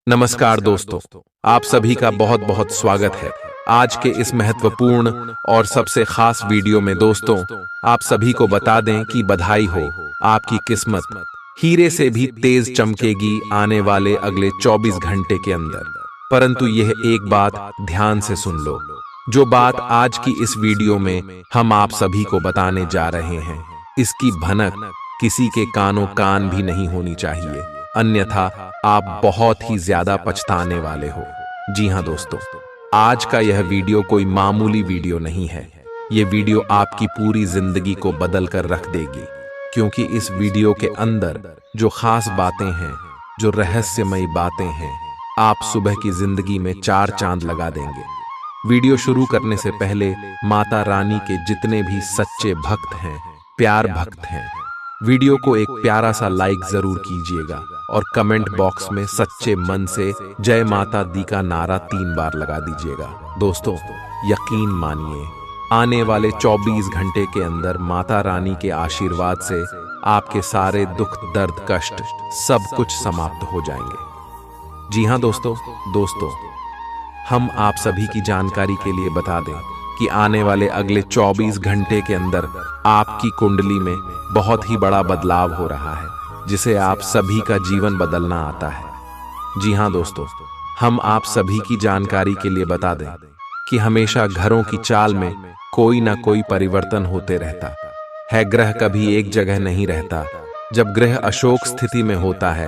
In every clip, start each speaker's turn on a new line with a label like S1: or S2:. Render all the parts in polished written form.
S1: नमस्कार दोस्तों, आप सभी का बहुत बहुत स्वागत है आज के इस महत्वपूर्ण और सबसे खास वीडियो में। दोस्तों, आप सभी को बता दें कि बधाई हो, आपकी किस्मत हीरे से भी तेज चमकेगी आने वाले अगले 24 घंटे के अंदर। परंतु यह एक बात ध्यान से सुन लो, जो बात आज की इस वीडियो में हम आप सभी को बताने जा रहे हैं, इसकी भनक किसी के कानों कान भी नहीं होनी चाहिए, अन्यथा आप बहुत ही ज्यादा पछताने वाले हो। जी हाँ दोस्तों, आज का यह वीडियो कोई मामूली वीडियो नहीं है। यह वीडियो आपकी पूरी जिंदगी को बदल कर रख देगी, क्योंकि इस वीडियो के अंदर जो खास बातें हैं, जो रहस्यमयी बातें हैं, आप सुबह की जिंदगी में 4 चांद लगा देंगे। वीडियो शुरू करने से पहले माता रानी के जितने भी सच्चे भक्त हैं, प्यार भक्त हैं, वीडियो को एक प्यारा सा लाइक जरूर कीजिएगा और कमेंट बॉक्स में सच्चे मन से जय माता दी का नारा 3 बार लगा दीजिएगा। दोस्तों, यकीन मानिए, आने वाले 24 घंटे के अंदर माता रानी के आशीर्वाद से आपके सारे दुख, दर्द, कष्ट सब कुछ समाप्त हो जाएंगे। जी हाँ दोस्तों, हम आप सभी की जानकारी के लिए बता दें कि आने वाले अगले 24 घंटे के अंदर आपकी कुंडली में बहुत ही बड़ा बदलाव हो रहा है, जिसे आप सभी का जीवन बदलना आता है। जी हाँ दोस्तों, हम आप सभी की जानकारी के लिए बता दें कि हमेशा घरों की चाल में कोई ना कोई परिवर्तन होते रहता है। ग्रह कभी एक जगह नहीं रहता। जब ग्रह अशोक स्थिति में होता है,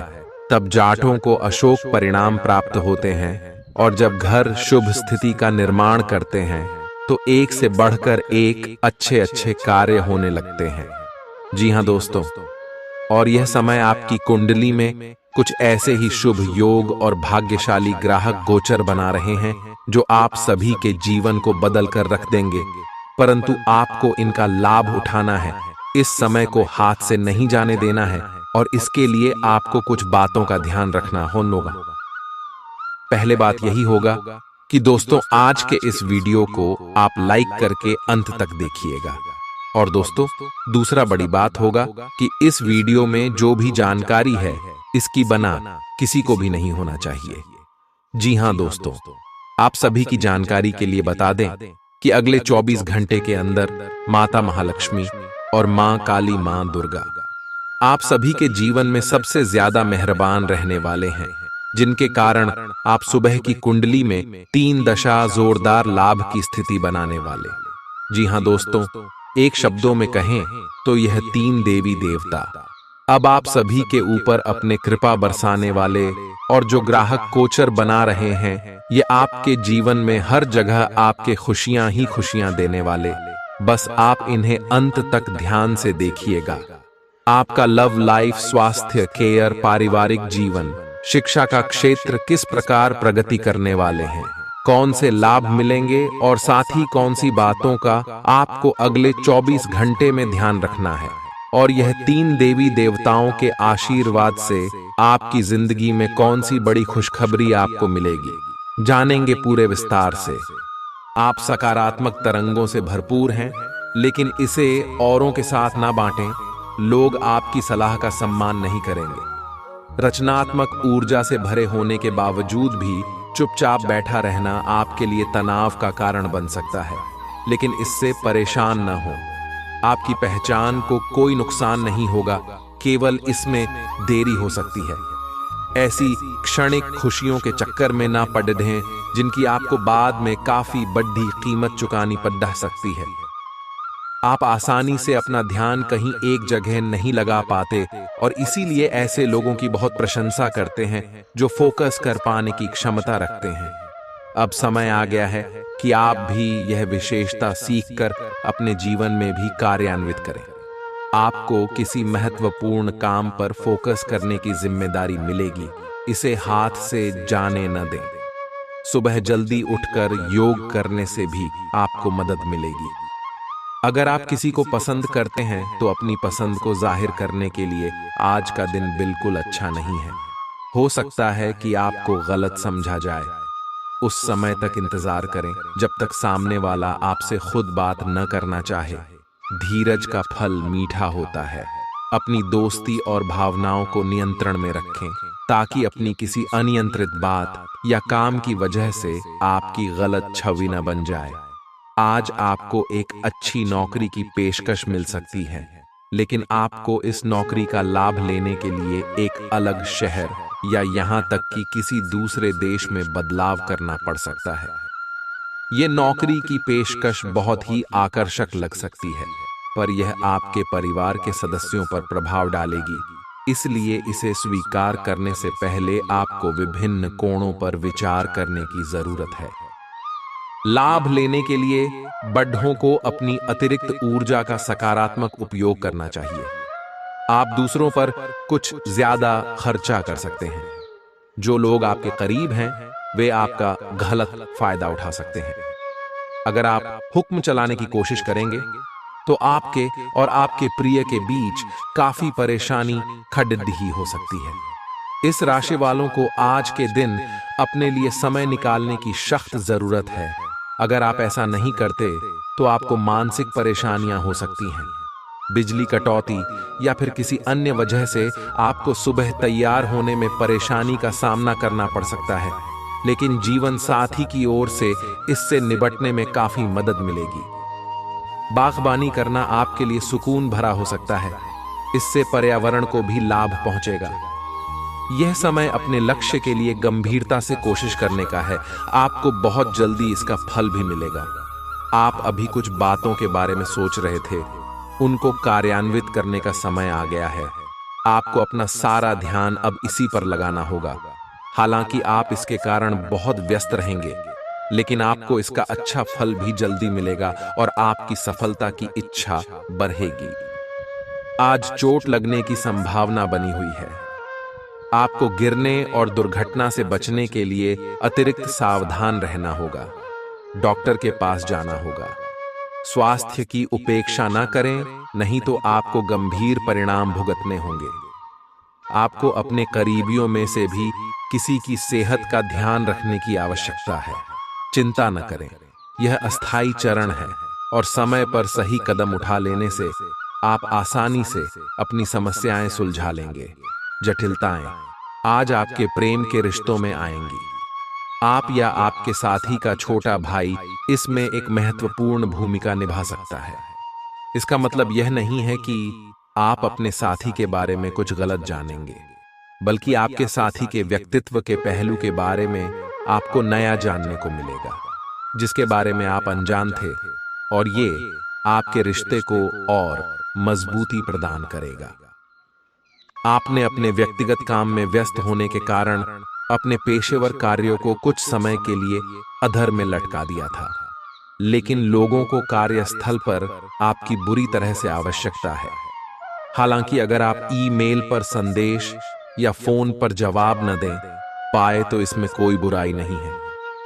S1: तब जाटों को अशोक परिणाम प्राप्त होते हैं, और जब घर शुभ स्थिति का निर्माण करते हैं तो एक से बढ़कर एक अच्छे अच्छे कार्य होने लगते हैं। जी हाँ दोस्तों, और यह समय आपकी कुंडली में कुछ ऐसे ही शुभ योग और भाग्यशाली ग्राहक गोचर बना रहे हैं, जो आप सभी के जीवन को बदल कर रख देंगे। परंतु आपको इनका लाभ उठाना है, इस समय को हाथ से नहीं जाने देना है, और इसके लिए आपको कुछ बातों का ध्यान रखना होगा। पहले बात यही होगा कि दोस्तों, आज के इस वीडियो को आप लाइक करके अंत तक देखिएगा। और दोस्तों, दूसरा बड़ी बात होगा कि इस वीडियो में जो भी जानकारी है, इसकी बना किसी को भी नहीं होना चाहिए। जी हाँ दोस्तों, आप सभी की जानकारी के लिए बता दें कि अगले 24 घंटे के अंदर माता महालक्ष्मी और मां काली, मां दुर्गा आप सभी के जीवन में सबसे ज्यादा मेहरबान रहने वाले हैं, जिनके कारण आप सुबह की कुंडली में 3 दशा जोरदार लाभ की स्थिति बनाने वाले। जी हाँ दोस्तों, एक शब्दों में कहें तो यह 3 देवी देवता अब आप सभी के ऊपर अपने कृपा बरसाने वाले, और जो ग्राहक गोचर बना रहे हैं, ये आपके जीवन में हर जगह आपके खुशियां ही खुशियां देने वाले। बस आप इन्हें अंत तक ध्यान से देखिएगा। आपका लव लाइफ, स्वास्थ्य, केयर, पारिवारिक जीवन, शिक्षा का क्षेत्र किस प्रकार प्रगति करने वाले हैं, कौन से लाभ मिलेंगे, और साथ ही कौन सी बातों का आपको अगले 24 घंटे में ध्यान रखना है। और यह 3 देवी देवताओं के आशीर्वाद से आपकी जिंदगी में कौन सी बड़ी खुशखबरी आपको मिलेगी, जानेंगे पूरे विस्तार से। आप सकारात्मक तरंगों से भरपूर हैं, लेकिन इसे औरों के साथ ना बांटें। लोग आपकी सलाह का सम्मान नहीं करेंगे। रचनात्मक ऊर्जा से भरे होने के बावजूद भी चुपचाप बैठा रहना आपके लिए तनाव का कारण बन सकता है, लेकिन इससे परेशान न हो। आपकी पहचान को कोई नुकसान नहीं होगा, केवल इसमें देरी हो सकती है। ऐसी क्षणिक खुशियों के चक्कर में ना पड़ रहें, जिनकी आपको बाद में काफी बड़ी कीमत चुकानी पड़ सकती है। आप आसानी से अपना ध्यान कहीं एक जगह नहीं लगा पाते, और इसीलिए ऐसे लोगों की बहुत प्रशंसा करते हैं जो फोकस कर पाने की क्षमता रखते हैं। अब समय आ गया है कि आप भी यह विशेषता सीखकर अपने जीवन में भी कार्यान्वित करें। आपको किसी महत्वपूर्ण काम पर फोकस करने की जिम्मेदारी मिलेगी, इसे हाथ से जाने न दें। सुबह जल्दी उठकर योग करने से भी आपको मदद मिलेगी। अगर आप किसी को पसंद करते हैं तो अपनी पसंद को जाहिर करने के लिए आज का दिन बिल्कुल अच्छा नहीं है। हो सकता है कि आपको गलत समझा जाए। उस समय तक इंतजार करें जब तक सामने वाला आपसे खुद बात न करना चाहे। धीरज का फल मीठा होता है। अपनी दोस्ती और भावनाओं को नियंत्रण में रखें। ताकि अपनी किसी अनियंत्रित बात या काम की वजह से आपकी गलत छवि न बन जाए। आज आपको एक अच्छी नौकरी की पेशकश मिल सकती है, लेकिन आपको इस नौकरी का लाभ लेने के लिए एक अलग शहर या यहाँ तक कि किसी दूसरे देश में बदलाव करना पड़ सकता है। ये नौकरी की पेशकश बहुत ही आकर्षक लग सकती है, पर यह आपके परिवार के सदस्यों पर प्रभाव डालेगी, इसलिए इसे स्वीकार करने से पहले आपको विभिन्न कोणों पर विचार करने की जरूरत है। लाभ लेने के लिए बड्ढों को अपनी अतिरिक्त ऊर्जा का सकारात्मक उपयोग करना चाहिए। आप दूसरों पर कुछ ज्यादा खर्चा कर सकते हैं। जो लोग आपके करीब हैं, वे आपका गलत फायदा उठा सकते हैं। अगर आप हुक्म चलाने की कोशिश करेंगे, तो आपके और आपके प्रिय के बीच काफी परेशानी खड़ी हो सकती है। इस राशि वालों को आज के दिन अपने लिए समय निकालने की सख्त जरूरत है। अगर आप ऐसा नहीं करते, तो आपको मानसिक परेशानियां हो सकती हैं। बिजली कटौती या फिर किसी अन्य वजह से आपको सुबह तैयार होने में परेशानी का सामना करना पड़ सकता है, लेकिन जीवन साथी की ओर से इससे निपटने में काफी मदद मिलेगी। बागबानी करना आपके लिए सुकून भरा हो सकता है। इससे पर्यावरण को भी लाभ पहुंचेगा। यह समय अपने लक्ष्य के लिए गंभीरता से कोशिश करने का है। आपको बहुत जल्दी इसका फल भी मिलेगा। आप अभी कुछ बातों के बारे में सोच रहे थे, उनको कार्यान्वित करने का समय आ गया है। आपको अपना सारा ध्यान अब इसी पर लगाना होगा। हालांकि आप इसके कारण बहुत व्यस्त रहेंगे, लेकिन आपको इसका अच्छा फल भी जल्दी मिलेगा और आपकी सफलता की इच्छा बढ़ेगी। आज चोट लगने की संभावना बनी हुई है। आपको गिरने और दुर्घटना से बचने के लिए अतिरिक्त सावधान रहना होगा। डॉक्टर के पास जाना होगा। स्वास्थ्य की उपेक्षा न करें, नहीं तो आपको गंभीर परिणाम भुगतने होंगे। आपको अपने करीबियों में से भी किसी की सेहत का ध्यान रखने की आवश्यकता है। चिंता न करें, यह अस्थायी चरण है और समय पर सही कदम उठा लेने से आप आसानी से अपनी समस्याएं सुलझा लेंगे। जटिलताएं आज आपके प्रेम के रिश्तों में आएंगी। आप या आपके साथी का छोटा भाई इसमें एक महत्वपूर्ण भूमिका निभा सकता है। इसका मतलब यह नहीं है कि आप अपने साथी के बारे में कुछ गलत जानेंगे, बल्कि आपके साथी के व्यक्तित्व के पहलू के बारे में आपको नया जानने को मिलेगा, जिसके बारे में आप अनजान थे, और ये आपके रिश्ते को और मजबूती प्रदान करेगा। आपने अपने व्यक्तिगत काम में व्यस्त होने के कारण अपने पेशेवर कार्यों को कुछ समय के लिए अधर में लटका दिया था, लेकिन लोगों को कार्यस्थल पर आपकी बुरी तरह से आवश्यकता है। हालांकि अगर आप ईमेल पर संदेश या फोन पर जवाब न दे पाए तो इसमें कोई बुराई नहीं है।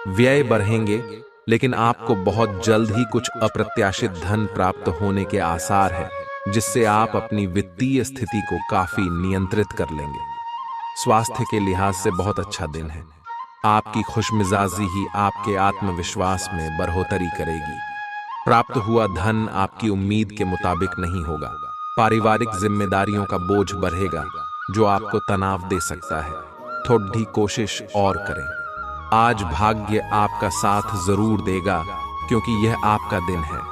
S1: व्यय बढ़ेंगे, लेकिन आपको बहुत जल्द ही कुछ अप्रत्याशित धन प्राप्त होने के आसार है, जिससे आप अपनी वित्तीय स्थिति को काफी नियंत्रित कर लेंगे। स्वास्थ्य के लिहाज से बहुत अच्छा दिन है। आपकी खुशमिजाजी ही आपके आत्मविश्वास में बढ़ोतरी करेगी। प्राप्त हुआ धन आपकी उम्मीद के मुताबिक नहीं होगा। पारिवारिक जिम्मेदारियों का बोझ बढ़ेगा, जो आपको तनाव दे सकता है। थोड़ी कोशिश और करें। आज भाग्य आपका साथ जरूर देगा, क्योंकि यह आपका दिन है।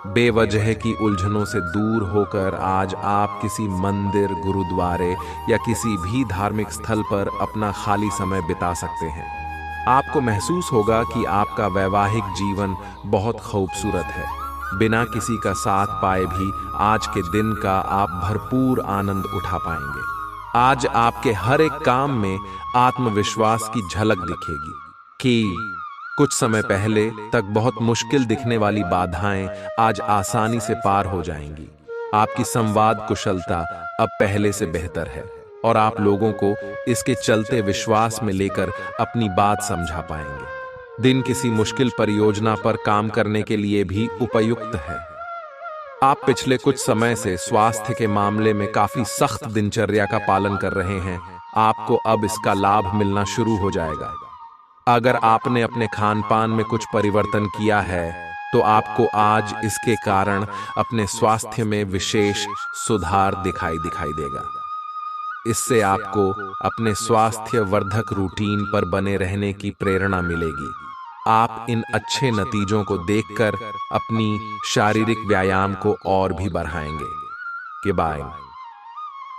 S1: बेवजह की उलझनों से दूर होकर आज आप किसी मंदिर, गुरुद्वारे या किसी भी धार्मिक स्थल पर अपना खाली समय बिता सकते हैं। आपको महसूस होगा कि आपका वैवाहिक जीवन बहुत खूबसूरत है। बिना किसी का साथ पाए भी आज के दिन का आप भरपूर आनंद उठा पाएंगे। आज आपके हर एक काम में आत्मविश्वास की झलक दिखेगी कि कुछ समय पहले तक बहुत मुश्किल दिखने वाली बाधाएं आज आसानी से पार हो जाएंगी। आपकी संवाद कुशलता अब पहले से बेहतर है और आप लोगों को इसके चलते विश्वास में लेकर अपनी बात समझा पाएंगे। दिन किसी मुश्किल परियोजना पर काम करने के लिए भी उपयुक्त है। आप पिछले कुछ समय से स्वास्थ्य के मामले में काफी सख्त दिनचर्या का पालन कर रहे हैं। आपको अब इसका लाभ मिलना शुरू हो जाएगा। अगर आपने अपने खान पान में कुछ परिवर्तन किया है, तो आपको आज इसके कारण अपने स्वास्थ्य में विशेष सुधार दिखाई देगा। इससे आपको अपने स्वास्थ्य वर्धक रूटीन पर बने रहने की प्रेरणा मिलेगी। आप इन अच्छे नतीजों को देखकर अपनी शारीरिक व्यायाम को और भी बढ़ाएंगे। कि बाय।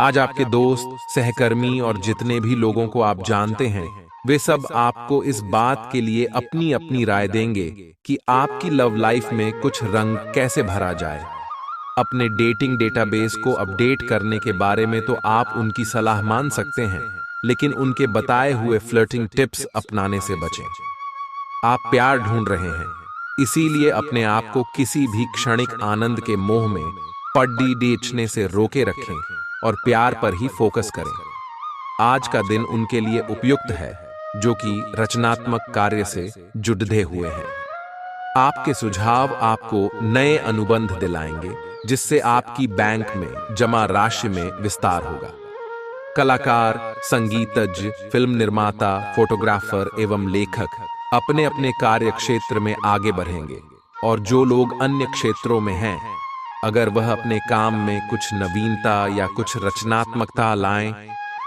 S1: आज आपके दोस्त, सहकर्मी और जितने भी लोगों को आप जानते हैं, वे सब आपको इस बात के लिए अपनी अपनी राय देंगे कि आपकी लव लाइफ में कुछ रंग कैसे भरा जाए। अपने डेटिंग डेटाबेस को अपडेट करने के बारे में तो आप उनकी सलाह मान सकते हैं, लेकिन उनके बताए हुए फ्लर्टिंग टिप्स अपनाने से बचें। आप प्यार ढूंढ रहे हैं, इसीलिए अपने आप को किसी भी क्षणिक आनंद के मोह में पड्डी बेचने से रोके रखें और प्यार पर ही फोकस करें। आज का दिन उनके लिए उपयुक्त है जो कि रचनात्मक कार्य से जुड़े हुए हैं। आपके सुझाव आपको नए अनुबंध दिलाएंगे, जिससे आपकी बैंक में जमा राशि में विस्तार होगा। कलाकार, संगीतज्ञ, फिल्म निर्माता, फोटोग्राफर एवं लेखक अपने अपने कार्य क्षेत्र में आगे बढ़ेंगे, और जो लोग अन्य क्षेत्रों में हैं, अगर वह अपने काम में कुछ नवीनता या कुछ रचनात्मकता लाएं,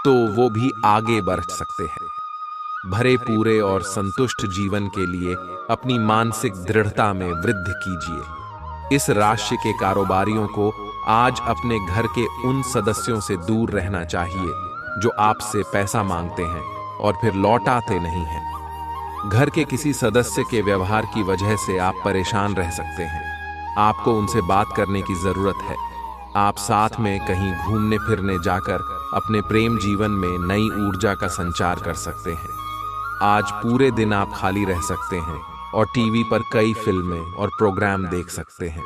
S1: तो वो भी आगे बढ़ सकते हैं। भरे पूरे और संतुष्ट जीवन के लिए अपनी मानसिक दृढ़ता में वृद्धि कीजिए। इस राशि के कारोबारियों को आज अपने घर के उन सदस्यों से दूर रहना चाहिए जो आपसे पैसा मांगते हैं और फिर लौटाते नहीं हैं। घर के किसी सदस्य के व्यवहार की वजह से आप परेशान रह सकते हैं। आपको उनसे बात करने की जरूरत है। आप साथ में कहीं घूमने फिरने जाकर अपने प्रेम जीवन में नई ऊर्जा का संचार कर सकते हैं। आज पूरे दिन आप खाली रह सकते हैं और टीवी पर कई फिल्में और प्रोग्राम देख सकते हैं।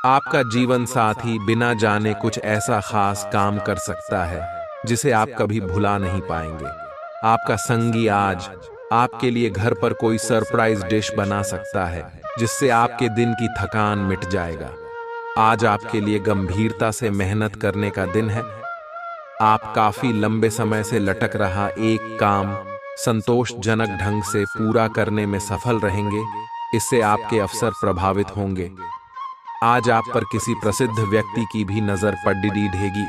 S1: आपका जीवन साथी बिना जाने कुछ ऐसा खास काम कर सकता है जिसे आप कभी भुला नहीं पाएंगे। आपका संगी आज आपके लिए घर पर कोई सरप्राइज डिश बना सकता है, जिससे आपके दिन की थकान मिट जाएगा। आज आपके लिए गंभीरता से मेहनत करने का दिन है। आप काफी लंबे समय से लटक रहा एक काम संतोषजनक ढंग से पूरा करने में सफल रहेंगे। इससे आपके अवसर प्रभावित होंगे। आज आप पर किसी प्रसिद्ध व्यक्ति की भी नजर पड़ेगी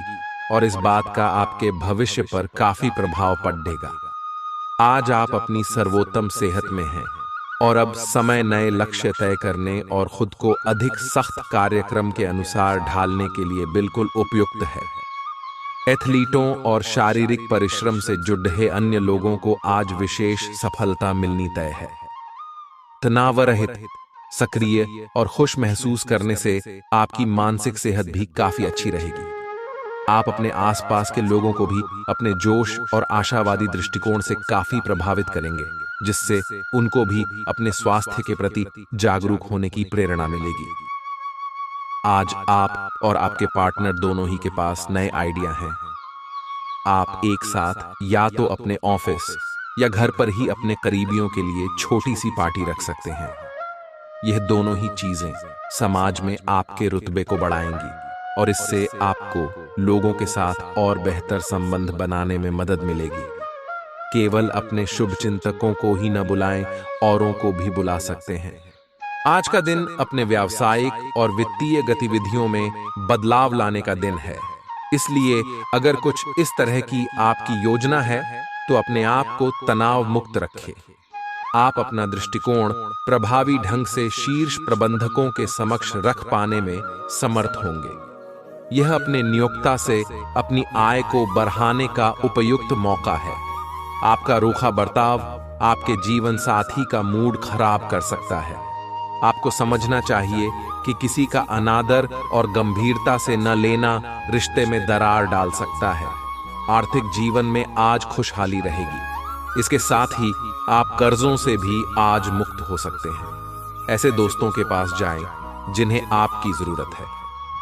S1: और इस बात का आपके भविष्य पर काफी प्रभाव पड़ेगा। आज आप अपनी सर्वोत्तम सेहत में हैं और अब समय नए लक्ष्य तय करने और खुद को अधिक सख्त कार्यक्रम के अनुसार ढालने के लिए बिल्कुल उपयुक्त है। एथलीटों और शारीरिक परिश्रम से जुड़े अन्य लोगों को आज विशेष सफलता मिलनी तय है। तनावरहित, सक्रिय और खुश महसूस करने से आपकी मानसिक सेहत भी काफी अच्छी रहेगी। आप अपने आसपास के लोगों को भी अपने जोश और आशावादी दृष्टिकोण से काफी प्रभावित करेंगे, जिससे उनको भी अपने स्वास्थ्य के प्रति जागरूक होने की प्रेरणा मिलेगी। आज आप और आपके पार्टनर दोनों ही के पास नए आइडिया हैं। आप एक साथ या तो अपने ऑफिस या घर पर ही अपने करीबियों के लिए छोटी सी पार्टी रख सकते हैं। यह दोनों ही चीजें समाज में आपके रुतबे को बढ़ाएंगी और इससे आपको लोगों के साथ और बेहतर संबंध बनाने में मदद मिलेगी। केवल अपने शुभचिंतकों को ही न बुलाएं, औरों को भी बुला सकते हैं। आज का दिन अपने व्यावसायिक और वित्तीय गतिविधियों में बदलाव लाने का दिन है। इसलिए अगर कुछ इस तरह की आपकी योजना है तो अपने आप को तनाव मुक्त रखें। आप अपना दृष्टिकोण प्रभावी ढंग से शीर्ष प्रबंधकों के समक्ष रख पाने में समर्थ होंगे। यह अपने नियोक्ता से अपनी आय को बढ़ाने का उपयुक्त मौका है। आपका रूखा बर्ताव आपके जीवन साथी का मूड खराब कर सकता है। आपको समझना चाहिए कि किसी का अनादर और गंभीरता से न लेना रिश्ते में दरार डाल सकता है। आर्थिक जीवन में आज खुशहाली रहेगी। इसके साथ ही आप कर्जों से भी आज मुक्त हो सकते हैं। ऐसे दोस्तों के पास जाएं जिन्हें आपकी जरूरत है।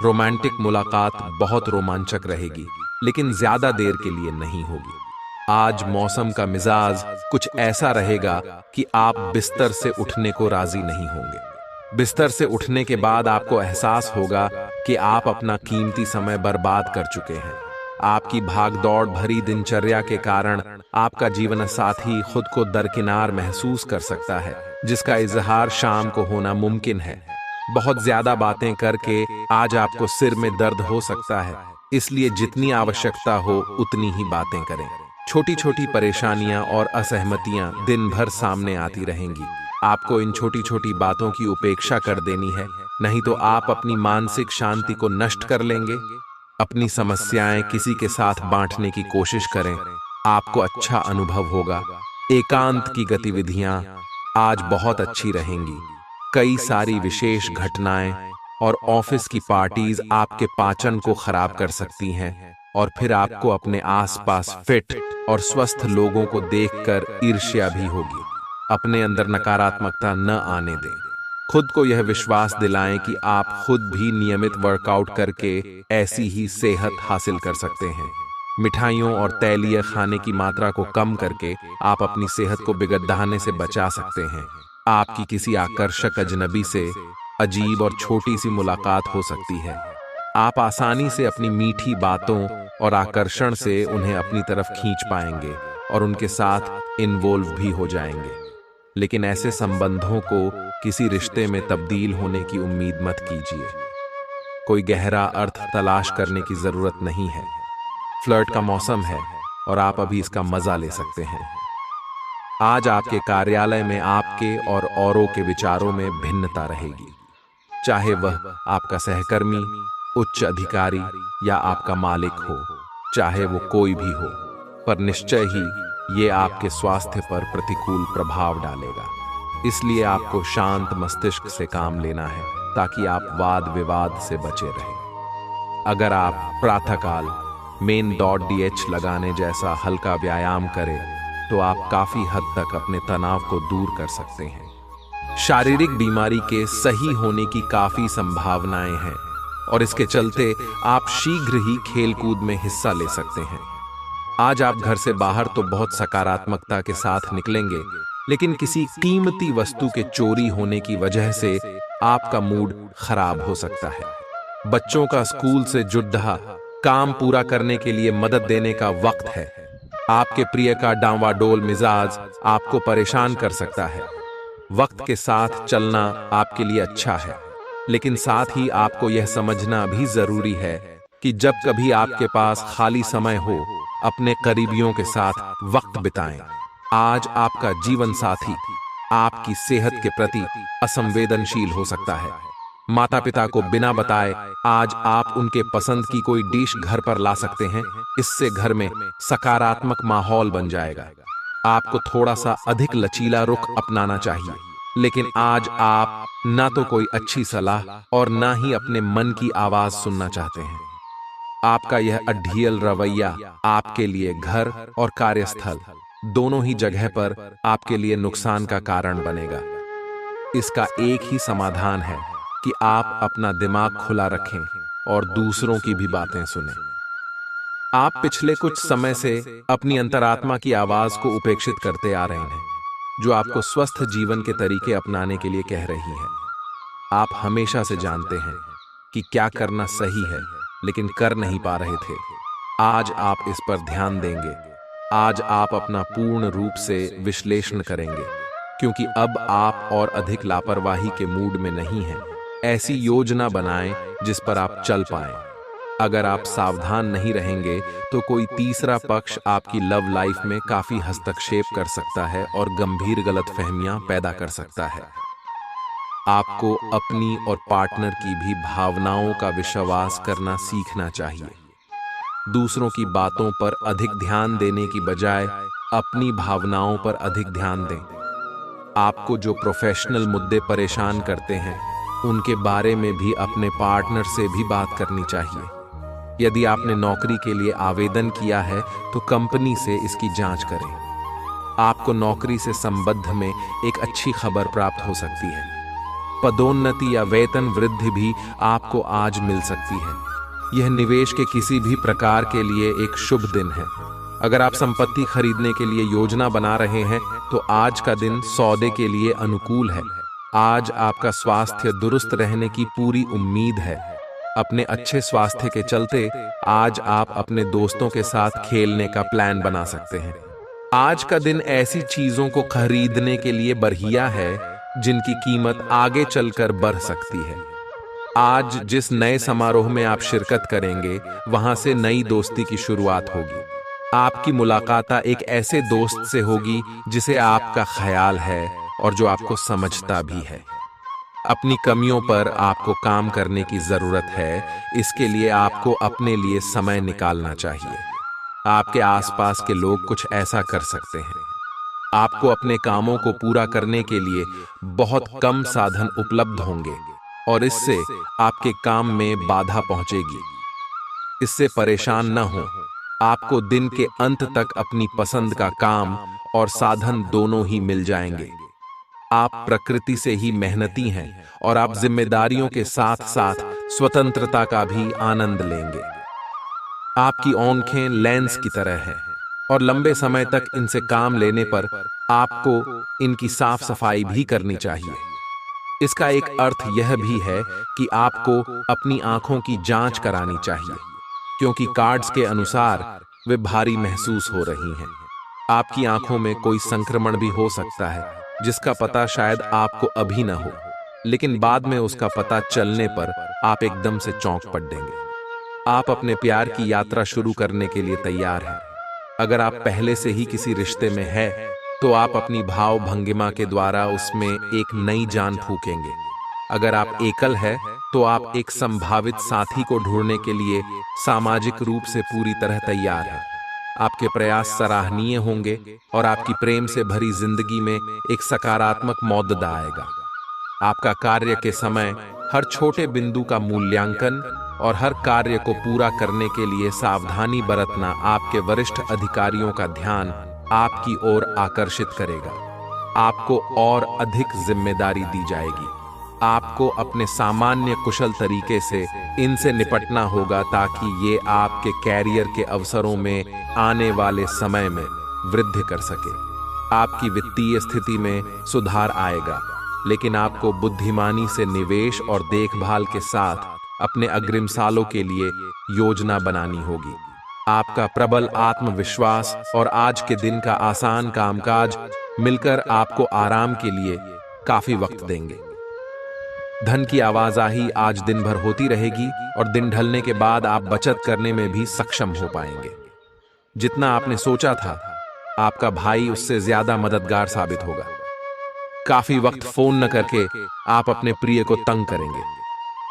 S1: रोमांटिक मुलाकात बहुत रोमांचक रहेगी, लेकिन ज्यादा देर के लिए नहीं होगी। आज मौसम का मिजाज कुछ ऐसा रहेगा कि आप बिस्तर से उठने को राजी नहीं होंगे। बिस्तर से उठने के बाद आपको एहसास होगा कि आप अपना कीमती समय बर्बाद कर चुके हैं। आपकी भागदौड़ भरी दिनचर्या के कारण आपका जीवन साथी खुद को दरकिनार महसूस कर सकता है, जिसका इजहार शाम को होना मुमकिन है। बहुत ज्यादा बातें करके आज आपको सिर में दर्द हो सकता है, इसलिए जितनी आवश्यकता हो उतनी ही बातें करें। छोटी छोटी परेशानियां और असहमतियां दिन भर सामने आती रहेंगी। आपको इन छोटी छोटी बातों की उपेक्षा कर देनी है, नहीं तो आप अपनी मानसिक शांति को नष्ट कर लेंगे। अपनी समस्याएं किसी के साथ बांटने की कोशिश करें, आपको अच्छा अनुभव होगा। एकांत की गतिविधियां आज बहुत अच्छी रहेंगी। कई सारी विशेष घटनाएं और ऑफिस की पार्टीज आपके पाचन को खराब कर सकती हैं और फिर आपको अपने आसपास फिट और स्वस्थ लोगों को देखकर ईर्ष्या भी होगी। अपने अंदर नकारात्मकता न आने दें। खुद को यह विश्वास दिलाएं कि आप खुद भी नियमित वर्कआउट करके ऐसी ही सेहत हासिल कर सकते हैं। मिठाइयों और तैलीय खाने की मात्रा को कम करके आप अपनी सेहत को बिगड़ने से बचा सकते हैं। आपकी किसी आकर्षक अजनबी से अजीब और छोटी सी मुलाकात हो सकती है। आप आसानी से अपनी मीठी बातों और आकर्षण से उन्हें अपनी तरफ खींच पाएंगे और उनके साथ इन्वॉल्व भी हो जाएंगे। लेकिन ऐसे संबंधों को किसी रिश्ते में तब्दील होने की उम्मीद मत कीजिए। कोई गहरा अर्थ तलाश करने की जरूरत नहीं है। फ्लर्ट का मौसम है और आप अभी इसका मजा ले सकते हैं। आज आपके कार्यालय में आपके और औरों के विचारों में भिन्नता रहेगी, चाहे वह आपका सहकर्मी, उच्च अधिकारी या आपका मालिक हो, चाहे वो कोई भी हो, पर निश्चय ही ये आपके स्वास्थ्य पर प्रतिकूल प्रभाव डालेगा। इसलिए आपको शांत मस्तिष्क से काम लेना है ताकि आप वाद विवाद से बचे रहें। अगर आप प्रातःकाल main.dh लगाने जैसा हल्का व्यायाम करें तो आप काफी हद तक अपने तनाव को दूर कर सकते हैं। शारीरिक बीमारी के सही होने की काफी संभावनाएं हैं और इसके चलते आप शीघ्र ही खेलकूद में हिस्सा ले सकते हैं। आज आप घर से बाहर तो बहुत सकारात्मकता के साथ निकलेंगे, लेकिन किसी कीमती वस्तु के चोरी होने की वजह से आपका मूड खराब हो सकता है। बच्चों का स्कूल से जुड़ा काम पूरा करने के लिए मदद देने का वक्त है। आपके प्रिय का डांवाडोल मिजाज आपको परेशान कर सकता है। वक्त के साथ चलना आपके लिए अच्छा है, लेकिन साथ ही आपको यह समझना भी जरूरी है कि जब कभी आपके पास खाली समय हो, अपने करीबियों के साथ वक्त बिताएं। आज आपका जीवन साथी आपकी सेहत के प्रति असंवेदनशील हो सकता है। माता पिता को बिना बताए आज आप उनके पसंद की कोई डिश घर पर ला सकते हैं। इससे घर में सकारात्मक माहौल बन जाएगा। आपको थोड़ा सा अधिक लचीला रुख अपनाना चाहिए, लेकिन आज आप ना तो कोई अच्छी सलाह और ना ही अपने मन की आवाज सुनना चाहते हैं। आपका यह अढ़ियल रवैया आपके लिए घर और कार्यस्थल दोनों ही जगह पर आपके लिए नुकसान का कारण बनेगा। इसका एक ही समाधान है कि आप अपना दिमाग खुला रखें और दूसरों की भी बातें सुनें। आप पिछले कुछ समय से अपनी अंतरात्मा की आवाज को उपेक्षित करते आ रहे हैं, जो आपको स्वस्थ जीवन के तरीके अपनाने के लिए कह रही है। आप हमेशा से जानते हैं कि क्या करना सही है, लेकिन कर नहीं पा रहे थे। आज आप इस पर ध्यान देंगे। आज आप अपना पूर्ण रूप से विश्लेषण करेंगे, क्योंकि अब आप और अधिक लापरवाही के मूड में नहीं हैं। ऐसी योजना बनाएं जिस पर आप चल पाएं। अगर आप सावधान नहीं रहेंगे तो कोई तीसरा पक्ष आपकी लव लाइफ में काफी हस्तक्षेप कर सकता है और गंभीर गलतफहमियां पैदा कर सकता है। आपको अपनी और पार्टनर की भी भावनाओं का विश्वास करना सीखना चाहिए। दूसरों की बातों पर अधिक ध्यान देने की बजाय अपनी भावनाओं पर अधिक ध्यान दें। आपको जो प्रोफेशनल मुद्दे परेशान करते हैं, उनके बारे में भी अपने पार्टनर से भी बात करनी चाहिए। यदि आपने नौकरी के लिए आवेदन किया है तो कंपनी से इसकी जांच करें। आपको नौकरी से संबंध में एक अच्छी खबर प्राप्त हो सकती है। पदोन्नति या वेतन वृद्धि भी आपको आज मिल सकती है। यह निवेश के किसी भी प्रकार के लिए एक शुभ दिन है। अगर आप संपत्ति खरीदने के लिए योजना बना रहे हैं तो आज का दिन सौदे के लिए अनुकूल है। आज आपका स्वास्थ्य दुरुस्त रहने की पूरी उम्मीद है। अपने अच्छे स्वास्थ्य के चलते आज आप अपने दोस्तों के साथ खेलने का प्लान बना सकते हैं। आज का दिन ऐसी चीजों को खरीदने के लिए बढ़िया है जिनकी कीमत आगे चलकर बढ़ सकती है। आज जिस नए समारोह में आप शिरकत करेंगे, वहां से नई दोस्ती की शुरुआत होगी। आपकी मुलाकात एक ऐसे दोस्त से होगी जिसे आपका ख्याल है और जो आपको समझता भी है। अपनी कमियों पर आपको काम करने की जरूरत है, इसके लिए आपको अपने लिए समय निकालना चाहिए। आपके आसपास के लोग कुछ ऐसा कर सकते हैं। आपको अपने कामों को पूरा करने के लिए बहुत कम साधन उपलब्ध होंगे और इससे आपके काम में बाधा पहुंचेगी। इससे परेशान न हो। आपको दिन के अंत तक अपनी पसंद का काम और साधन दोनों ही मिल जाएंगे। आप प्रकृति से ही मेहनती हैं और आप जिम्मेदारियों के साथ साथ स्वतंत्रता का भी आनंद लेंगे। आपकी आंखें लेंस की तरह हैं और लंबे समय तक इनसे काम लेने पर आपको इनकी साफ सफाई भी करनी चाहिए। इसका एक अर्थ यह भी है कि आपको अपनी आंखों की जांच करानी चाहिए, क्योंकि कार्ड्स के अनुसार वे भारी महसूस हो रही हैं। आपकी आंखों में कोई संक्रमण भी हो सकता है जिसका पता शायद आपको अभी न हो, लेकिन बाद में उसका पता चलने पर आप एकदम से चौंक पड़ेंगे। आप अपने प्यार की यात्रा शुरू करने के लिए तैयार हैं। अगर आप पहले से ही किसी रिश्ते में हैं, तो आप अपनी भाव भंगिमा के द्वारा उसमें एक नई जान फूकेंगे। अगर आप एकल हैं, तो आप एक संभावित साथी को ढूंढने के लिए सामाजिक रूप से पूरी तरह तैयार हैं। आपके प्रयास सराहनीय होंगे और आपकी प्रेम से भरी जिंदगी में एक सकारात्मक मौद्दा आएगा। आपका कार्य के समय हर छोटे बिंदु का मूल्यांकन और हर कार्य को पूरा करने के लिए सावधानी बरतना आपके वरिष्ठ अधिकारियों का ध्यान आपकी ओर आकर्षित करेगा। आपको और अधिक जिम्मेदारी दी जाएगी। आपको अपने सामान्य कुशल तरीके से इनसे निपटना होगा ताकि ये आपके कैरियर के अवसरों में आने वाले समय में वृद्धि कर सके। आपकी वित्तीय स्थिति में सुधार आएगा, लेकिन आपको बुद्धिमानी से निवेश और देखभाल के साथ अपने अग्रिम सालों के लिए योजना बनानी होगी। आपका प्रबल आत्मविश्वास और आज के दिन का आसान कामकाज मिलकर आपको आराम के लिए काफी वक्त देंगे। धन की आवाजाही आज दिन भर होती रहेगी और दिन ढलने के बाद आप बचत करने में भी सक्षम हो पाएंगे। जितना आपने सोचा था, आपका भाई उससे ज्यादा मददगार साबित होगा। काफी वक्त फोन न करके आप अपने प्रिय को तंग करेंगे।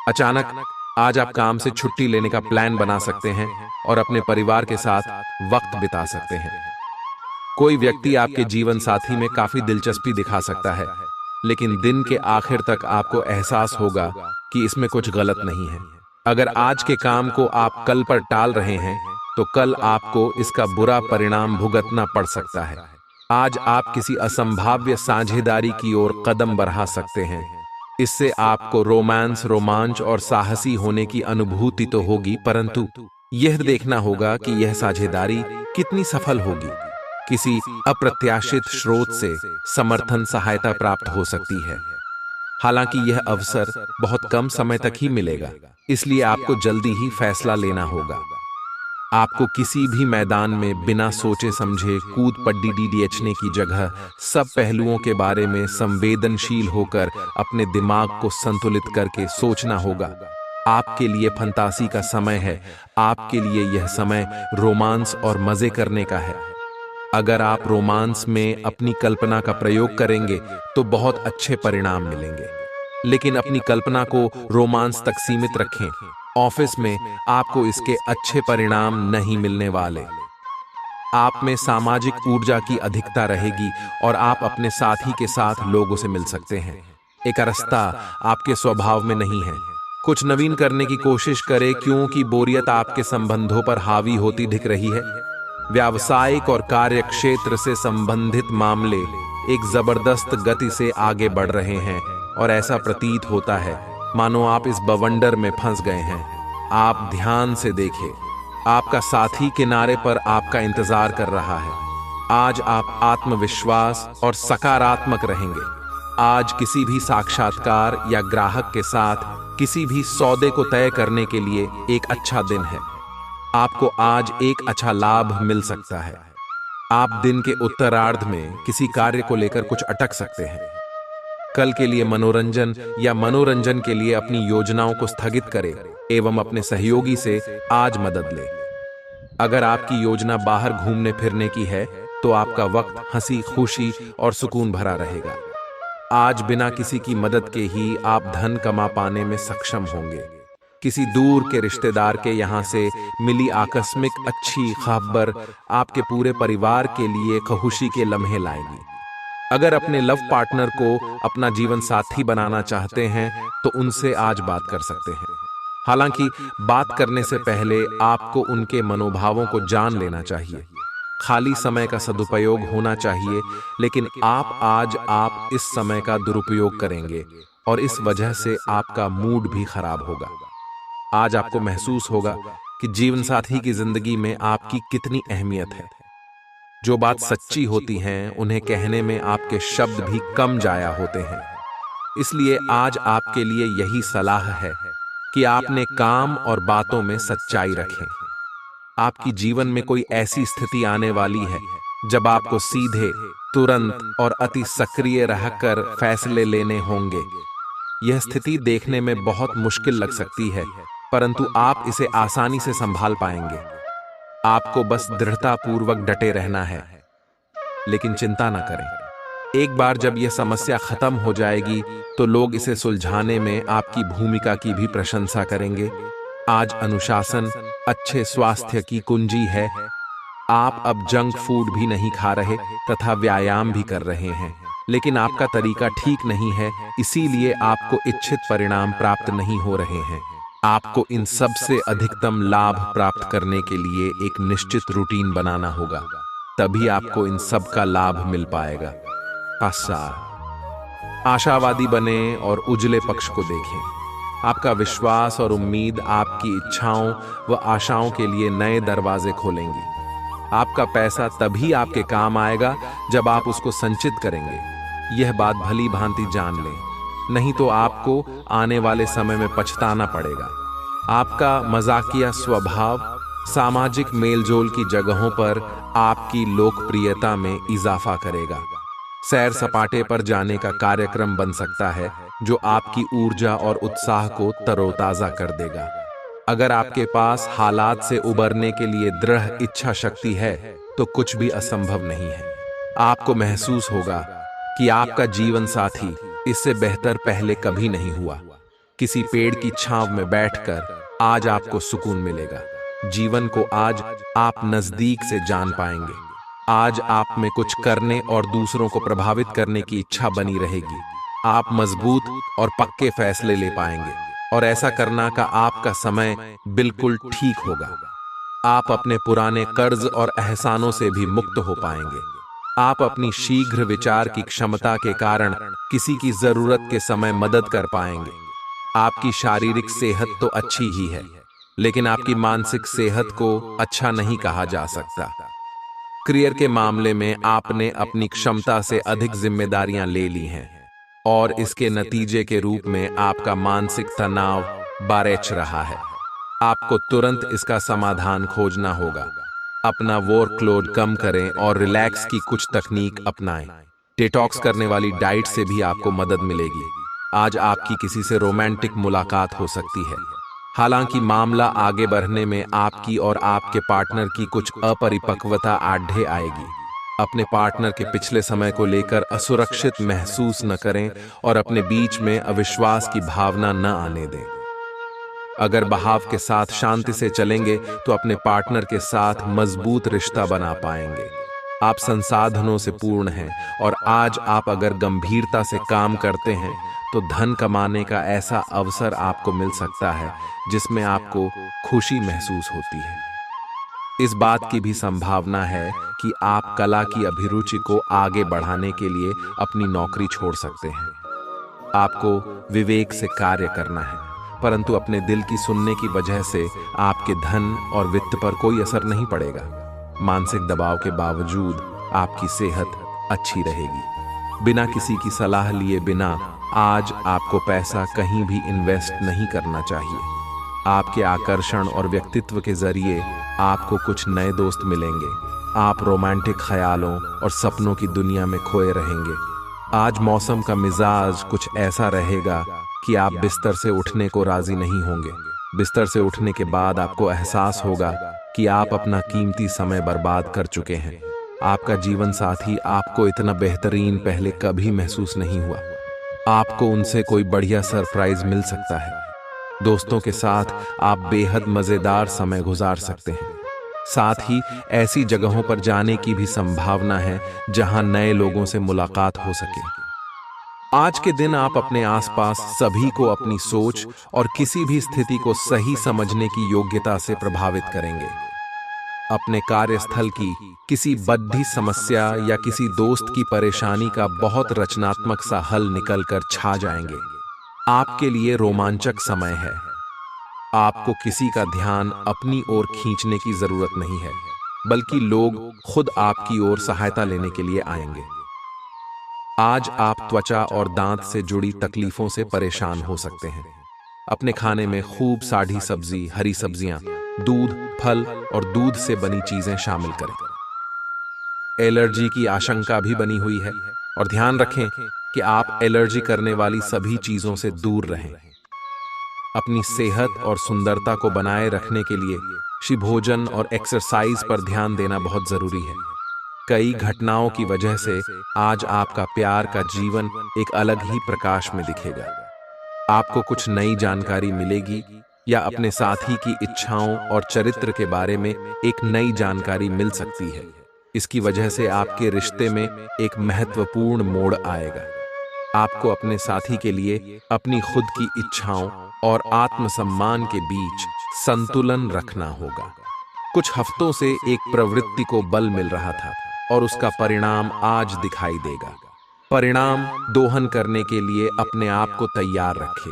S1: अचानक आज आप काम से छुट्टी लेने का प्लान बना सकते हैं और अपने परिवार के साथ वक्त बिता सकते हैं। कोई व्यक्ति आपके जीवन साथी में काफी दिलचस्पी दिखा सकता है, लेकिन दिन के आखिर तक आपको एहसास होगा कि इसमें कुछ गलत नहीं है। अगर आज के काम को आप कल पर टाल रहे हैं, तो कल आपको इसका बुरा परिणाम भुगतना पड़ सकता है। आज आप किसी असंभाव्य साझेदारी की ओर कदम बढ़ा सकते हैं। इससे आपको रोमांच और साहसी होने की अनुभूति तो होगी, परंतु यह देखना होगा कि यह साझेदारी कितनी सफल होगी। किसी अप्रत्याशित स्रोत से समर्थन सहायता प्राप्त हो सकती है। हालांकि यह अवसर बहुत कम समय तक ही मिलेगा, इसलिए आपको जल्दी ही फैसला लेना होगा। आपको किसी भी मैदान में बिना सोचे समझे कूद पड्डी डीडीएचने की जगह सब पहलुओं के बारे में संवेदनशील होकर अपने दिमाग को संतुलित करके सोचना होगा। आपके लिए फंतासी का समय है। आपके लिए यह समय रोमांस और मजे करने का है। अगर आप रोमांस में अपनी कल्पना का प्रयोग करेंगे तो बहुत अच्छे परिणाम मिलेंगे, लेकिन अपनी कल्पना को रोमांस तक सीमित रखें। ऑफिस में आपको इसके अच्छे परिणाम नहीं मिलने वाले। आप में सामाजिक ऊर्जा की अधिकता रहेगी और आप अपने साथी के साथ लोगों से मिल सकते हैं। एकरसता आपके स्वभाव में नहीं है। कुछ नवीन करने की कोशिश करें, क्योंकि बोरियत आपके संबंधों पर हावी होती दिख रही है। व्यावसायिक और कार्य क्षेत्र से संबंधित मामले एक जबरदस्त गति से आगे बढ़ रहे हैं और ऐसा प्रतीत होता है मानो आप इस बवंडर में फंस गए हैं। आप ध्यान से देखें, आपका साथी किनारे पर आपका इंतजार कर रहा है। आज आप आत्मविश्वास और सकारात्मक रहेंगे। आज किसी भी साक्षात्कार या ग्राहक के साथ किसी भी सौदे को तय करने के लिए एक अच्छा दिन है। आपको आज एक अच्छा लाभ मिल सकता है। आप दिन के उत्तरार्ध में किसी कार्य को लेकर कुछ अटक सकते हैं। कल के लिए मनोरंजन या मनोरंजन के लिए अपनी योजनाओं को स्थगित करें एवं अपने सहयोगी से आज मदद लें। अगर आपकी योजना बाहर घूमने फिरने की है तो आपका वक्त हंसी खुशी और सुकून भरा रहेगा। आज बिना किसी की मदद के ही आप धन कमा पाने में सक्षम होंगे। किसी दूर के रिश्तेदार के यहाँ से मिली आकस्मिक अच्छी खबर आपके पूरे परिवार के लिए खुशी के लम्हे लाएगी। अगर अपने लव पार्टनर को अपना जीवन साथी बनाना चाहते हैं तो उनसे आज बात कर सकते हैं। हालांकि बात करने से पहले आपको उनके मनोभावों को जान लेना चाहिए। खाली समय का सदुपयोग होना चाहिए, लेकिन आप इस समय का दुरुपयोग करेंगे और इस वजह से आपका मूड भी खराब होगा। आज आपको महसूस होगा कि जीवन साथी की जिंदगी में आपकी कितनी अहमियत है। जो बात सच्ची होती हैं उन्हें कहने में आपके शब्द भी कम जाया होते हैं। इसलिए आज आपके लिए यही सलाह है कि आपने काम और बातों में सच्चाई रखें। आपकी जीवन में कोई ऐसी स्थिति आने वाली है जब आपको सीधे, तुरंत और अति सक्रिय रहकर फैसले लेने होंगे। यह स्थिति देखने में बहुत मुश्किल लग सकती है, परंतु आप इसे आसानी से संभाल पाएंगे। आपको बस दृढ़तापूर्वक डटे रहना है, लेकिन चिंता न करें। एक बार जब यह समस्या खत्म हो जाएगी तो लोग इसे सुलझाने में आपकी भूमिका की भी प्रशंसा करेंगे। आज अनुशासन अच्छे स्वास्थ्य की कुंजी है। आप अब जंक फूड भी नहीं खा रहे तथा व्यायाम भी कर रहे हैं, लेकिन आपका तरीका ठीक नहीं है, इसीलिए आपको इच्छित परिणाम प्राप्त नहीं हो रहे हैं। आपको इन सब से अधिकतम लाभ प्राप्त करने के लिए एक निश्चित रूटीन बनाना होगा, तभी आपको इन सब का लाभ मिल पाएगा। आशावादी बने और उजले पक्ष को देखें। आपका विश्वास और उम्मीद आपकी इच्छाओं व आशाओं के लिए नए दरवाजे खोलेंगी। आपका पैसा तभी आपके काम आएगा जब आप उसको संचित करेंगे। यह बात भली भांति जान लें, नहीं तो आपको आने वाले समय में पछताना पड़ेगा। आपका मजाकिया स्वभाव सामाजिक मेलजोल की जगहों पर आपकी लोकप्रियता में इजाफा करेगा। सैर सपाटे पर जाने का कार्यक्रम बन सकता है जो आपकी ऊर्जा और उत्साह को तरोताजा कर देगा। अगर आपके पास हालात से उबरने के लिए दृढ़ इच्छा शक्ति है तो कुछ भी असंभव नहीं है। आपको महसूस होगा कि आपका जीवन साथी इससे बेहतर पहले कभी नहीं हुआ। किसी पेड़ की छांव में बैठकर आज आपको सुकून मिलेगा। जीवन को आज आप नजदीक से जान पाएंगे। आज आप में कुछ करने और दूसरों को प्रभावित करने की इच्छा बनी रहेगी। आप मजबूत और पक्के फैसले ले पाएंगे और ऐसा करना का आपका समय बिल्कुल ठीक होगा। आप अपने पुराने कर्ज और एहसानों से भी मुक्त हो पाएंगे। आप अपनी शीघ्र विचार की क्षमता के कारण किसी की जरूरत के समय मदद कर पाएंगे। आपकी शारीरिक सेहत तो अच्छी ही है, लेकिन आपकी मानसिक सेहत को अच्छा नहीं कहा जा सकता। करियर के मामले में आपने अपनी क्षमता से अधिक जिम्मेदारियां ले ली हैं और इसके नतीजे के रूप में आपका मानसिक तनाव बारेच रहा है। आपको तुरंत इसका समाधान खोजना होगा। अपना वर्कलोड कम करें और रिलैक्स की कुछ तकनीक अपनाएं। डिटॉक्स करने वाली डाइट से भी आपको मदद मिलेगी। आज आपकी किसी से रोमांटिक मुलाकात हो सकती है। हालांकि मामला आगे बढ़ने में आपकी और आपके पार्टनर की कुछ अपरिपक्वता आढ़े आएगी। अपने पार्टनर के पिछले समय को लेकर असुरक्षित महसूस न करें और अपने बीच में अविश्वास की भावना न आने दें। अगर बहाव के साथ शांति से चलेंगे तो अपने पार्टनर के साथ मजबूत रिश्ता बना पाएंगे। आप संसाधनों से पूर्ण हैं और आज आप अगर गंभीरता से काम करते हैं तो धन कमाने का ऐसा अवसर आपको मिल सकता है जिसमें आपको खुशी महसूस होती है। इस बात की भी संभावना है कि आप कला की अभिरुचि को आगे बढ़ाने के लिए अपनी नौकरी छोड़ सकते हैं। आपको विवेक से कार्य करना है, परंतु अपने दिल की सुनने की वजह से आपके धन और वित्त पर कोई असर नहीं पड़ेगा। मानसिक दबाव के बावजूद आपकी सेहत अच्छी रहेगी। बिना किसी की सलाह लिए बिना आज आपको पैसा कहीं भी इन्वेस्ट नहीं करना चाहिए। आपके आकर्षण और व्यक्तित्व के जरिए आपको कुछ नए दोस्त मिलेंगे। आप रोमांटिक ख्यालों और सपनों की दुनिया में खोए रहेंगे। आज मौसम का मिजाज कुछ ऐसा रहेगा कि आप बिस्तर से उठने को राजी नहीं होंगे। बिस्तर से उठने के बाद आपको एहसास होगा कि आप अपना कीमती समय बर्बाद कर चुके हैं। आपका जीवन साथी आपको इतना बेहतरीन पहले कभी महसूस नहीं हुआ। आपको उनसे कोई बढ़िया सरप्राइज मिल सकता है। दोस्तों के साथ आप बेहद मजेदार समय गुजार सकते हैं। साथ ही ऐसी जगहों पर जाने की भी संभावना है जहां नए लोगों से मुलाकात हो सके। आज के दिन आप अपने आसपास सभी को अपनी सोच और किसी भी स्थिति को सही समझने की योग्यता से प्रभावित करेंगे। अपने कार्यस्थल की किसी बद्धी समस्या या किसी दोस्त की परेशानी का बहुत रचनात्मक सा हल निकलकर छा जाएंगे। आपके लिए रोमांचक समय है। आपको किसी का ध्यान अपनी ओर खींचने की जरूरत नहीं है, बल्कि लोग खुद आपकी ओर सहायता लेने के लिए आएंगे। आज आप त्वचा और दांत से जुड़ी तकलीफों से परेशान हो सकते हैं। अपने खाने में खूब साढ़ी सब्जी, हरी सब्जियां, दूध, फल और दूध से बनी चीजें शामिल करें। एलर्जी की आशंका भी बनी हुई है और ध्यान रखें कि आप एलर्जी करने वाली सभी चीजों से दूर रहें। अपनी सेहत और सुंदरता को बनाए रखने के लिए भोजन और एक्सरसाइज पर ध्यान देना बहुत जरूरी है। कई घटनाओं की वजह से आज आपका प्यार का जीवन एक अलग ही प्रकाश में दिखेगा। आपको कुछ नई जानकारी मिलेगी या अपने साथी की इच्छाओं और चरित्र के बारे में एक नई जानकारी मिल सकती है। इसकी वजह से आपके रिश्ते में एक महत्वपूर्ण मोड़ आएगा। आपको अपने साथी के लिए अपनी खुद की इच्छाओं और आत्मसम्मान के बीच संतुलन रखना होगा। कुछ हफ्तों से एक प्रवृत्ति को बल मिल रहा था और उसका परिणाम आज दिखाई देगा। परिणाम दोहन करने के लिए अपने आप को तैयार रखें।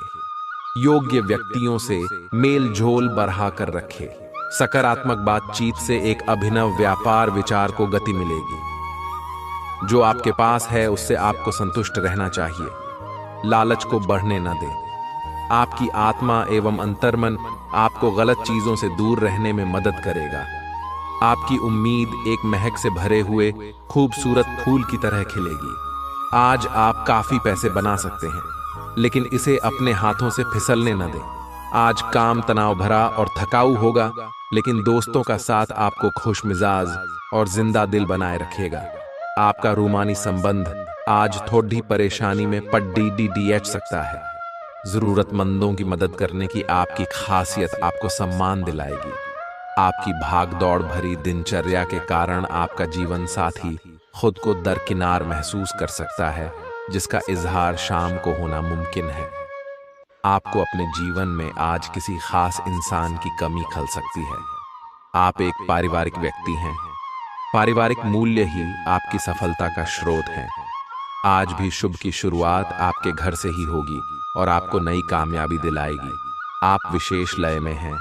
S1: योग्य व्यक्तियों से मेल झोल बढ़ा कर रखें। सकारात्मक बातचीत से एक अभिनव व्यापार विचार को गति मिलेगी। जो आपके पास है उससे आपको संतुष्ट रहना चाहिए। लालच को बढ़ने न दें। आपकी आत्मा एवं अंतर्मन आपको गलत चीजों से दूर रहने में मदद करेगा। आपकी उम्मीद एक महक से भरे हुए खूबसूरत फूल की तरह खिलेगी। आज आप काफी पैसे बना सकते हैं, लेकिन इसे अपने हाथों से फिसलने न दें। आज काम तनाव भरा और थकाऊ होगा, लेकिन दोस्तों का साथ आपको खुशमिजाज और जिंदा दिल बनाए रखेगा। आपका रूमानी संबंध आज थोड़ी परेशानी में पड़ सकता है। जरूरतमंदों की मदद करने की आपकी खासियत आपको सम्मान दिलाएगी। आपकी भागदौड़ भरी दिनचर्या के कारण आपका जीवन साथी खुद को दरकिनार महसूस कर सकता है, जिसका इजहार शाम को होना मुमकिन है। आपको अपने जीवन में आज किसी खास इंसान की कमी खल सकती है। आप एक पारिवारिक व्यक्ति हैं। पारिवारिक मूल्य ही आपकी सफलता का स्रोत है। आज भी शुभ की शुरुआत आपके घर से ही होगी और आपको नई कामयाबी दिलाएगी। आप विशेष लय में हैं।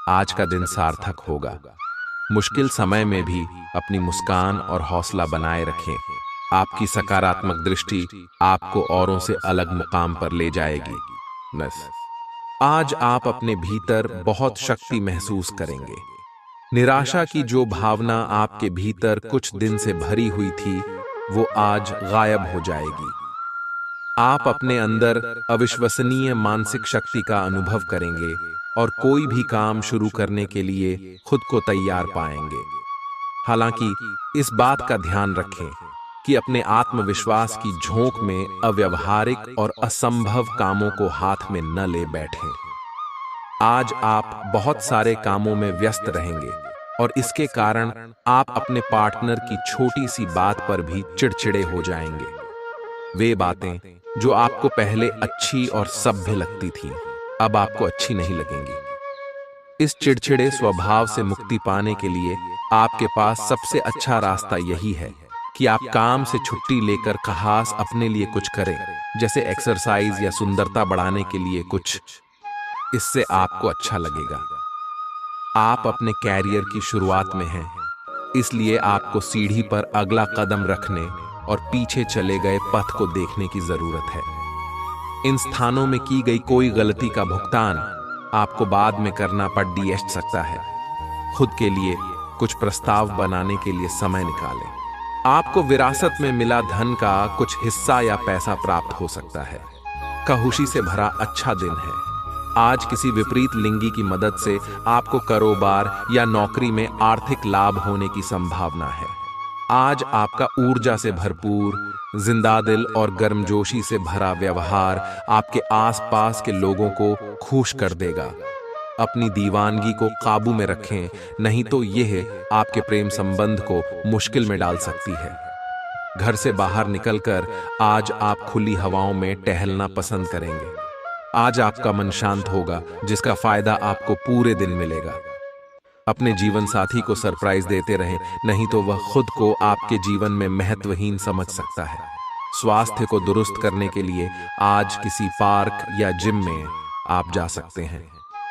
S1: आज का दिन सार्थक होगा। मुश्किल समय में भी अपनी मुस्कान और हौसला बनाए रखें। आपकी सकारात्मक दृष्टि आपको औरों से अलग मुकाम पर ले जाएगी। आज आप अपने भीतर बहुत शक्ति महसूस करेंगे। निराशा की जो भावना आपके भीतर कुछ दिन से भरी हुई थी, वो आज गायब हो जाएगी। आप अपने अंदर अविश्वसनीय मानसिक शक्ति का अनुभव करेंगे और कोई भी काम शुरू करने के लिए खुद को तैयार पाएंगे। हालांकि इस बात का ध्यान रखें कि अपने आत्मविश्वास की झोंक में अव्यावहारिक और असंभव कामों को हाथ में न ले बैठें। आज आप बहुत सारे कामों में व्यस्त रहेंगे और इसके कारण आप अपने पार्टनर की छोटी सी बात पर भी चिड़चिड़े हो जाएंगे। वे बातें जो आपको पहले अच्छी और सभ्य लगती थीं, अब आपको अच्छी नहीं लगेंगी। इस चिड़चिड़े स्वभाव से मुक्ति पाने के लिए आपके पास सबसे अच्छा रास्ता यही है कि आप काम से छुट्टी लेकर खास अपने लिए कुछ करें, जैसे एक्सरसाइज या सुंदरता बढ़ाने के लिए कुछ। इससे आपको अच्छा लगेगा। आप अपने कैरियर की शुरुआत में हैं, इसलिए आपको सीढ़ी पर अगला कदम रखने और पीछे चले गए पथ को देखने की जरूरत है। इन स्थानों में की गई कोई गलती का भुगतान आपको बाद में करना पड़ सकता है। खुद के लिए कुछ प्रस्ताव बनाने के लिए समय निकालें। आपको विरासत में मिला धन का कुछ हिस्सा या पैसा प्राप्त हो सकता है। खुशी से भरा अच्छा दिन है। आज किसी विपरीत लिंगी की मदद से आपको कारोबार या नौकरी में आर्थिक लाभ होने की संभावना है। आज आपका ऊर्जा से भरपूर, जिंदा दिल और गर्मजोशी से भरा व्यवहार आपके आसपास के लोगों को खुश कर देगा। अपनी दीवानगी को काबू में रखें, नहीं तो यह आपके प्रेम संबंध को मुश्किल में डाल सकती है। घर से बाहर निकलकर आज आप खुली हवाओं में टहलना पसंद करेंगे। आज आपका मन शांत होगा, जिसका फायदा आपको पूरे दिन मिलेगा। अपने जीवन साथी को सरप्राइज देते रहें, नहीं तो वह खुद को आपके जीवन में महत्वहीन समझ सकता है। स्वास्थ्य को दुरुस्त करने के लिए आज किसी पार्क या जिम में आप जा सकते हैं।